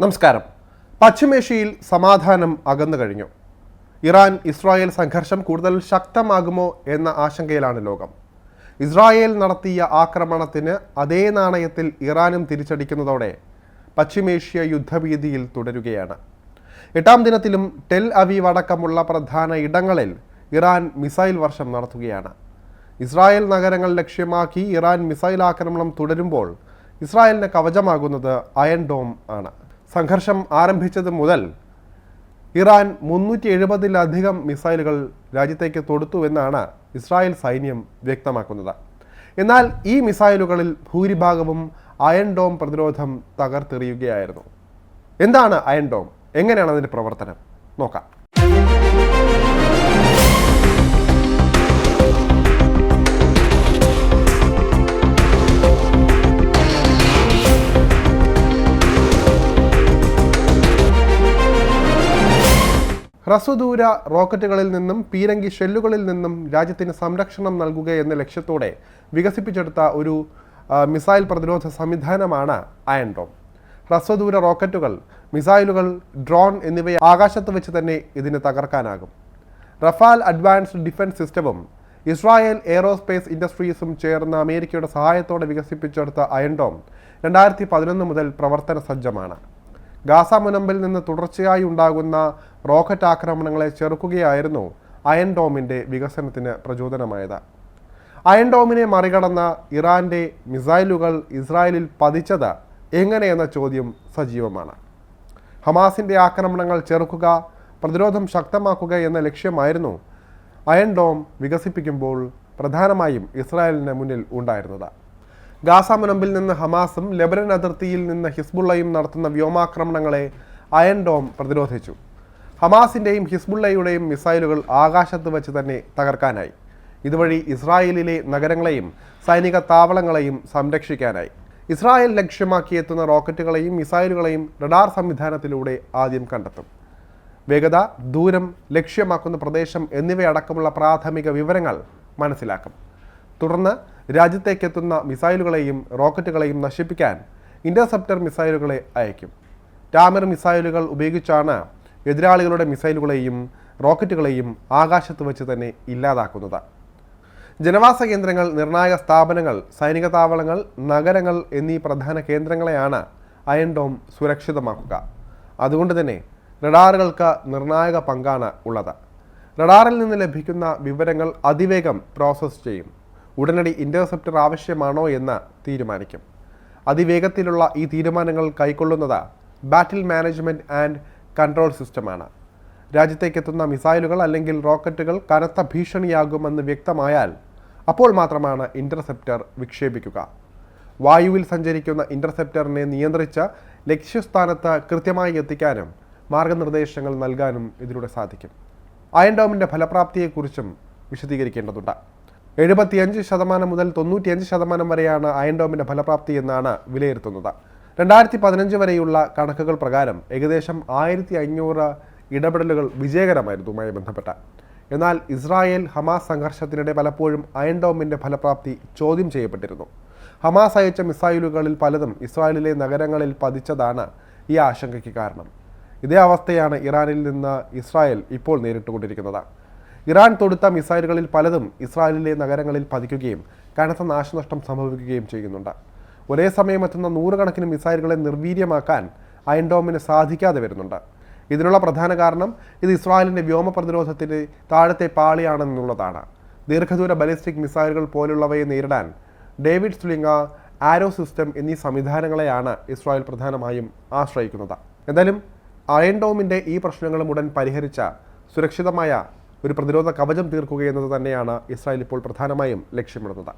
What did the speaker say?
നമസ്കാരം. പശ്ചിമേഷ്യയിൽ സമാധാനം അകന്നു കഴിഞ്ഞു. ഇറാൻ ഇസ്രായേൽ സംഘർഷം കൂടുതൽ ശക്തമാകുമോ എന്ന ആശങ്കയിലാണ് ലോകം. ഇസ്രായേൽ നടത്തിയ ആക്രമണത്തിന് അതേ നാണയത്തിൽ ഇറാനും തിരിച്ചടിക്കുന്നതോടെ പശ്ചിമേഷ്യ യുദ്ധഭീതിയിൽ തുടരുകയാണ്. 8ാം ദിനത്തിലും ടെൽ അവീവ് അടക്കമുള്ള പ്രധാന ഇടങ്ങളിൽ ഇറാൻ മിസൈൽ വർഷം നടത്തുകയാണ്. ഇസ്രായേൽ നഗരങ്ങൾ ലക്ഷ്യമാക്കി ഇറാൻ മിസൈൽ ആക്രമണം തുടരുമ്പോൾ ഇസ്രായേലിന് കവചമാകുന്നത് അയൺ ഡോം ആണ്. സംഘർഷം ആരംഭിച്ചത് മുതൽ ഇറാൻ 370-ലധികം മിസൈലുകൾ രാജ്യത്തേക്ക് തൊടുത്തുവെന്നാണ് ഇസ്രായേൽ സൈന്യം വ്യക്തമാക്കുന്നത്. എന്നാൽ ഈ മിസൈലുകളിൽ ഭൂരിഭാഗവും അയൺ ഡോം പ്രതിരോധം തകർത്തെറിയുകയായിരുന്നു. എന്താണ് അയൺ ഡോം? എങ്ങനെയാണ് അതിൻ്റെ പ്രവർത്തനം? നോക്കാം. ഹ്രസ്വദൂര റോക്കറ്റുകളിൽ നിന്നും പീരങ്കി ഷെല്ലുകളിൽ നിന്നും രാജ്യത്തിന് സംരക്ഷണം നൽകുക എന്ന ലക്ഷ്യത്തോടെ വികസിപ്പിച്ചെടുത്ത ഒരു മിസൈൽ പ്രതിരോധ സംവിധാനമാണ് അയൺ ഡോം. ഹ്രസ്വദൂര റോക്കറ്റുകൾ, മിസൈലുകൾ, ഡ്രോൺ എന്നിവയെ ആകാശത്ത് വെച്ച് തന്നെ ഇതിന് തകർക്കാനാകും. റഫാൽ അഡ്വാൻസ്ഡ് ഡിഫൻസ് സിസ്റ്റവും ഇസ്രായേൽ എയ്റോസ്പേസ് ഇൻഡസ്ട്രീസും ചേർന്ന അമേരിക്കയുടെ സഹായത്തോടെ വികസിപ്പിച്ചെടുത്ത അയൺ ഡോം 2011 മുതൽ പ്രവർത്തന സജ്ജമാണ്. ഗാസ മുനമ്പിൽ നിന്ന് തുടർച്ചയായി ഉണ്ടാകുന്ന റോക്കറ്റ് ആക്രമണങ്ങളെ ചെറുക്കുകയായിരുന്നു അയൺ ഡോമിൻ്റെ വികസനത്തിന് പ്രചോദനമായത്. അയൺ ഡോമിനെ മറികടന്ന ഇറാൻ്റെ മിസൈലുകൾ ഇസ്രായേലിൽ പതിച്ചത് എങ്ങനെയെന്ന ചോദ്യം സജീവമാണ്. ഹമാസിൻ്റെ ആക്രമണങ്ങൾ ചെറുക്കുക, പ്രതിരോധം ശക്തമാക്കുക എന്ന ലക്ഷ്യമായിരുന്നു അയൺ ഡോം വികസിപ്പിക്കുമ്പോൾ പ്രധാനമായും ഇസ്രായേലിന് മുന്നിൽ ഉണ്ടായിരുന്നത്. ഗാസ മുനമ്പിൽ നിന്ന് ഹമാസും ലെബനൻ അതിർത്തിയിൽ നിന്ന് ഹിസ്ബുള്ളയും നടത്തുന്ന വ്യോമാക്രമണങ്ങളെ അയൺ ഡോം പ്രതിരോധിച്ചു. ഹമാസിൻ്റെയും ഹിസ്ബുള്ളയുടെയും മിസൈലുകൾ ആകാശത്ത് വെച്ച് തന്നെ തകർക്കാനായി. ഇതുവഴി ഇസ്രായേലിലെ നഗരങ്ങളെയും സൈനിക താവളങ്ങളെയും സംരക്ഷിക്കാനായി. ഇസ്രായേൽ ലക്ഷ്യമാക്കിയെത്തുന്ന റോക്കറ്റുകളെയും മിസൈലുകളെയും റഡാർ സംവിധാനത്തിലൂടെ ആദ്യം കണ്ടെത്തും. വേഗത, ദൂരം, ലക്ഷ്യമാക്കുന്ന പ്രദേശം എന്നിവയടക്കമുള്ള പ്രാഥമിക വിവരങ്ങൾ മനസ്സിലാക്കും. തുടർന്ന് രാജ്യത്തേക്കെത്തുന്ന മിസൈലുകളെയും റോക്കറ്റുകളെയും നശിപ്പിക്കാൻ ഇൻ്റർസെപ്റ്റർ മിസൈലുകളെ അയക്കും. ടാമർ മിസൈലുകൾ ഉപയോഗിച്ചാണ് എതിരാളികളുടെ മിസൈലുകളെയും റോക്കറ്റുകളെയും ആകാശത്ത് വെച്ച് തന്നെ ഇല്ലാതാക്കുന്നത്. ജനവാസ കേന്ദ്രങ്ങൾ, നിർണായക സ്ഥാപനങ്ങൾ, സൈനിക താവളങ്ങൾ, നഗരങ്ങൾ എന്നീ പ്രധാന കേന്ദ്രങ്ങളെയാണ് അയൺ ഡോം സുരക്ഷിതമാക്കുക. അതുകൊണ്ട് തന്നെ റഡാറുകൾക്ക് നിർണായക പങ്കാണ് ഉള്ളത്. റഡാറിൽ നിന്ന് ലഭിക്കുന്ന വിവരങ്ങൾ അതിവേഗം പ്രോസസ്സ് ചെയ്യും. ഉടനടി ഇൻ്റർസെപ്റ്റർ ആവശ്യമാണോ എന്ന് തീരുമാനിക്കും. അതിവേഗത്തിലുള്ള ഈ തീരുമാനങ്ങൾ കൈക്കൊള്ളുന്നത് ബാറ്റിൽ മാനേജ്മെൻറ്റ് ആൻഡ് കൺട്രോൾ സിസ്റ്റമാണ്. രാജ്യത്തേക്കെത്തുന്ന മിസൈലുകൾ അല്ലെങ്കിൽ റോക്കറ്റുകൾ കനത്ത ഭീഷണിയാകുമെന്ന് വ്യക്തമായാൽ അപ്പോൾ മാത്രമാണ് ഇൻ്റർസെപ്റ്റർ വിക്ഷേപിക്കുക. വായുവിൽ സഞ്ചരിക്കുന്ന ഇൻ്റർസെപ്റ്ററിനെ നിയന്ത്രിച്ച് ലക്ഷ്യസ്ഥാനത്ത് കൃത്യമായി എത്തിക്കാനും മാർഗനിർദ്ദേശങ്ങൾ നൽകാനും ഇതിലൂടെ സാധിക്കും. അയൺ ഡോമിൻ്റെ ഫലപ്രാപ്തിയെക്കുറിച്ചും വിശദീകരിക്കേണ്ടതുണ്ട്. 75% മുതൽ 95% വരെയാണ് അയൺ ഡോമിൻ്റെ ഫലപ്രാപ്തി എന്നാണ് വിലയിരുത്തുന്നത്. 2015 വരെയുള്ള കണക്കുകൾ പ്രകാരം ഏകദേശം 1500 ഇടപെടലുകൾ വിജയകരമായിരുന്നുമായി ബന്ധപ്പെട്ട. എന്നാൽ ഇസ്രായേൽ ഹമാസ് സംഘർഷത്തിനിടെ പലപ്പോഴും അയൺ ഡോമിൻ്റെ ഫലപ്രാപ്തി ചോദ്യം ചെയ്യപ്പെട്ടിരുന്നു. ഹമാസ് അയച്ച മിസൈലുകളിൽ പലതും ഇസ്രായേലിലെ നഗരങ്ങളിൽ പതിച്ചതാണ് ഈ ആശങ്കയ്ക്ക് കാരണം. ഇതേ അവസ്ഥയാണ് ഇറാനിൽ നിന്ന് ഇസ്രായേൽ ഇപ്പോൾ നേരിട്ടുകൊണ്ടിരിക്കുന്നത്. ഇറാൻ തൊടുത്ത മിസൈലുകളിൽ പലതും ഇസ്രായേലിലെ നഗരങ്ങളിൽ പതിക്കുകയും കനത്ത നാശനഷ്ടം സംഭവിക്കുകയും ചെയ്യുന്നുണ്ട്. ഒരേ സമയം എത്തുന്ന നൂറുകണക്കിന് മിസൈലുകളെ നിർവീര്യമാക്കാൻ അയൺ ഡോമിന് സാധിക്കാതെ വരുന്നുണ്ട്. ഇതിനുള്ള പ്രധാന കാരണം ഇത് ഇസ്രായേലിൻ്റെ വ്യോമ പ്രതിരോധത്തിൻ്റെ താഴത്തെ പാളിയാണെന്നുള്ളതാണ്. ദീർഘദൂര ബലിസ്റ്റിക് മിസൈലുകൾ പോലുള്ളവയെ നേരിടാൻ ഡേവിഡ് സ്ലിംഗ, ആരോ സിസ്റ്റം എന്നീ സംവിധാനങ്ങളെയാണ് ഇസ്രായേൽ പ്രധാനമായും ആശ്രയിക്കുന്നത്. എന്തായാലും അയൺ ഡോമിൻ്റെ ഈ പ്രശ്നങ്ങളും ഉടൻ പരിഹരിച്ച സുരക്ഷിതമായ ഒരു പ്രതിരോധ കവചം തീർക്കുക എന്നത് തന്നെയാണ് ഇസ്രായേൽ ഇപ്പോൾ പ്രധാനമായും ലക്ഷ്യമിടുന്നത്.